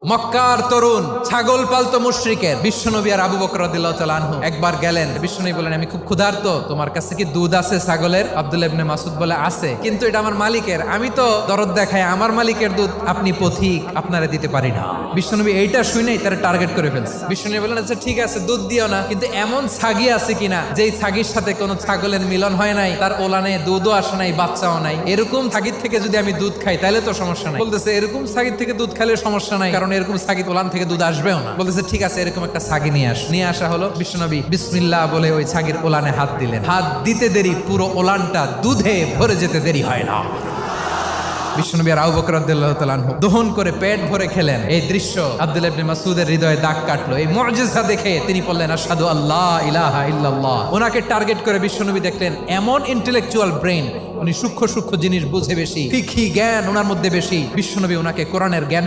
মক্কার তরুণ ছাগল পালতো মুশরিকের বিশ্বনবী আর আবু বকর রাদিয়াল্লাহু তাআলা আনহু একবার গেলেন। বিশ্বনবী বলেন, আমি খুব ক্ষুধার্ত, তোমার কাছে কি দুধ আছে ছাগলের? আব্দুল্লাহ ইবনে মাসউদ বলে, আছে, কিন্তু এটা আমার মালিকের, আমি তো দরদ দেখাই আমার মালিকের দুধ আপনি পথিক, আপনারে দিতে পারি না। বিশ্বনবী এইটা শুনেই তার টার্গেট করে ফেলছে। বিশ্বনবী বলেন, আচ্ছা ঠিক আছে, দুধ দিও না, কিন্তু এমন ছাগি আছে কিনা যেই ছাগির সাথে কোনো ছাগলের মিলন হয় নাই, তার ওলানে দুধও আসে নাই, বাচ্চাও নাই, এরকম ছাগির থেকে যদি আমি দুধ খাই তাহলে তো সমস্যা নাই। বলতেছে, এরকম ছাগির থেকে দুধ খাইলে সমস্যা নাই, কারণ এরকম ছাগি ওলান থেকে দুধ আসবেও না। বলতেছে, ঠিক আছে, এরকম একটা ছাগি নিয়ে আসা হলো। বিশ্বনবী বিসমিল্লাহ বলে ওই ছাগির ওলানে হাত দিলেন। হাত দিতে দেরি, পুরো ওলানটা দুধে ভরে যেতে দেরি হয় না। বিশ্বনবী আর আবু বকর রাদিয়াল্লাহু তাআলা আনহু দহন করে পেট ভরে খেলেন। এই দৃশ্য আব্দুল্লাহ ইবনে মাসউদের হৃদয়ে দাগ কাটলো। এই মুজিজা দেখে তিনি বললেন, আশহাদু আল্লা ইলাহা ইল্লাল্লাহ। ওনাকে টার্গেট করে বিশ্বনবী দেখলেন এমন ইন্টেলেকচুয়াল ব্রেন, উনি সূক্ষ্ম সূক্ষ্ম জিনিস বুঝে বেশি, ফিকহি জ্ঞান ওনার মধ্যে বেশি। বিশ্বনবী ওনাকে কোরআনের জ্ঞান